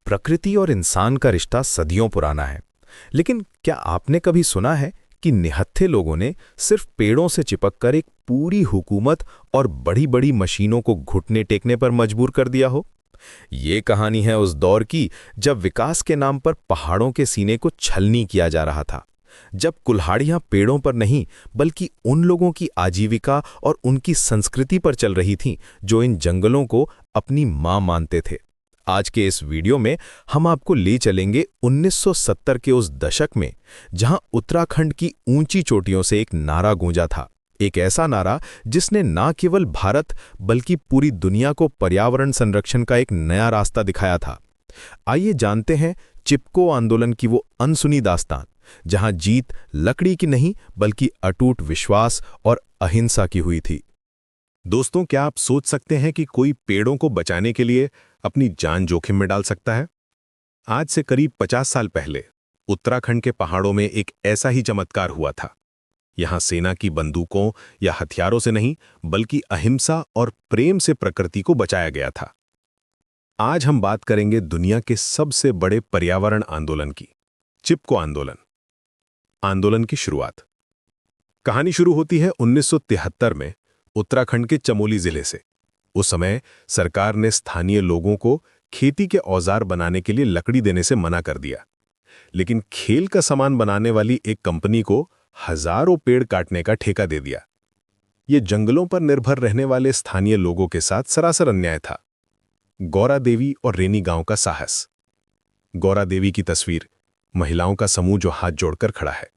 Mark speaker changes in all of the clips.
Speaker 1: प्रकृति और इंसान का रिश्ता सदियों पुराना है। लेकिन क्या आपने कभी सुना है कि निहत्थे लोगों ने सिर्फ पेड़ों से चिपककर एक पूरी हुकूमत और बड़ी-बड़ी मशीनों को घुटने टेकने पर मजबूर कर दिया हो? ये कहानी है उस दौर की जब विकास के नाम पर पहाड़ों के सीने को छलनी किया जा रहा था। जब कुल्हाड़ियां पेड़ों पर नहीं बल्कि उन लोगों की आजीविका और उनकी संस्कृति पर चल रही थीं जो इन जंगलों को अपनी मां मानते थे। आज के इस वीडियो में हम आपको ले चलेंगे 1970 के उस दशक में जहां उत्तराखंड की ऊंची चोटियों से एक नारा गूंजा था। एक ऐसा नारा जिसने न केवल भारत बल्कि पूरी दुनिया को पर्यावरण संरक्षण का एक नया रास्ता दिखाया था। आइए जानते हैं चिपको आंदोलन की वो अनसुनी दास्तान, जहां जीत लकड़ी की नहीं बल्कि अटूट विश्वास और अहिंसा की हुई थी।
Speaker 2: दोस्तों, क्या आप सोच सकते हैं कि कोई पेड़ों को बचाने के लिए अपनी जान जोखिम में डाल सकता है? आज से करीब 50 साल पहले उत्तराखंड के पहाड़ों में एक ऐसा ही चमत्कार हुआ था। यहां सेना की बंदूकों या हथियारों से नहीं बल्कि अहिंसा और प्रेम से प्रकृति को बचाया गया था। आज हम बात करेंगे दुनिया के सबसे बड़े पर्यावरण आंदोलन की, चिपको आंदोलन। आंदोलन की शुरुआत। कहानी शुरू होती है 1973 में उत्तराखंड के चमोली जिले से। उस समय सरकार ने स्थानीय लोगों को खेती के औजार बनाने के लिए लकड़ी देने से मना कर दिया, लेकिन खेल का सामान बनाने वाली एक कंपनी को हजारों पेड़ काटने का ठेका दे दिया। ये जंगलों पर निर्भर रहने वाले स्थानीय लोगों के साथ सरासर अन्याय था। गौरा देवी और रेनी गांव का साहस। गौरा देवी की तस्वीर, महिलाओं का समूह जो हाथ जोड़कर खड़ा है।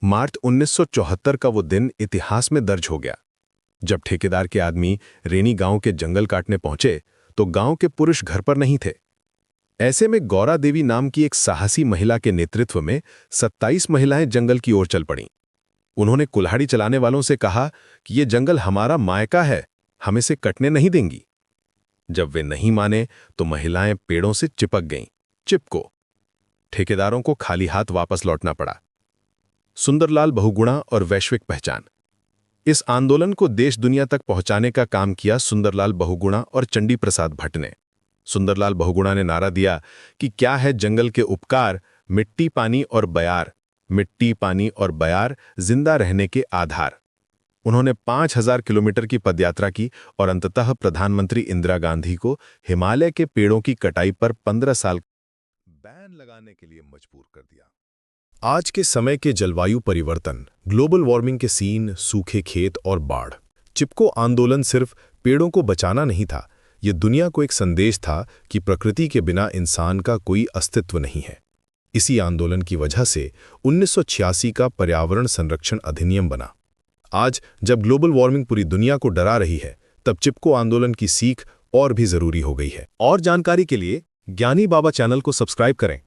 Speaker 2: मार्च 1974 का वो दिन इतिहास में दर्ज हो गया। जब ठेकेदार के आदमी रेनी गांव के जंगल काटने पहुंचे तो गांव के पुरुष घर पर नहीं थे। ऐसे में गौरा देवी नाम की एक साहसी महिला के नेतृत्व में 27 महिलाएं जंगल की ओर चल पड़ीं। उन्होंने कुल्हाड़ी चलाने वालों से कहा कि ये जंगल हमारा मायका है, हम इसे कटने नहीं देंगी। जब वे नहीं माने तो महिलाएं पेड़ों से चिपक गईं। चिपको। ठेकेदारों को खाली हाथ वापस लौटना पड़ा। सुंदरलाल बहुगुणा और वैश्विक पहचान। इस आंदोलन को देश दुनिया तक पहुंचाने का काम किया सुंदरलाल बहुगुणा और चंडी प्रसाद भट्ट ने। सुंदरलाल बहुगुणा ने नारा दिया कि क्या है जंगल के उपकार, मिट्टी पानी और बयार, मिट्टी पानी और बयार जिंदा रहने के आधार। उन्होंने 5000 किलोमीटर की पदयात्रा की और अंततः प्रधानमंत्री इंदिरा गांधी को हिमालय के पेड़ों की कटाई पर 15 साल बैन लगाने के लिए मजबूर कर दिया।
Speaker 1: आज के समय के जलवायु परिवर्तन, ग्लोबल वार्मिंग के सीन, सूखे खेत और बाढ़। चिपको आंदोलन सिर्फ पेड़ों को बचाना नहीं था, ये दुनिया को एक संदेश था कि प्रकृति के बिना इंसान का कोई अस्तित्व नहीं है। इसी आंदोलन की वजह से 1986 का पर्यावरण संरक्षण अधिनियम बना। आज जब ग्लोबल वार्मिंग पूरी दुनिया को डरा रही है, तब चिपको आंदोलन की सीख और भी जरूरी हो गई है। और जानकारी के लिए ज्ञानी बाबा चैनल को सब्सक्राइब करें।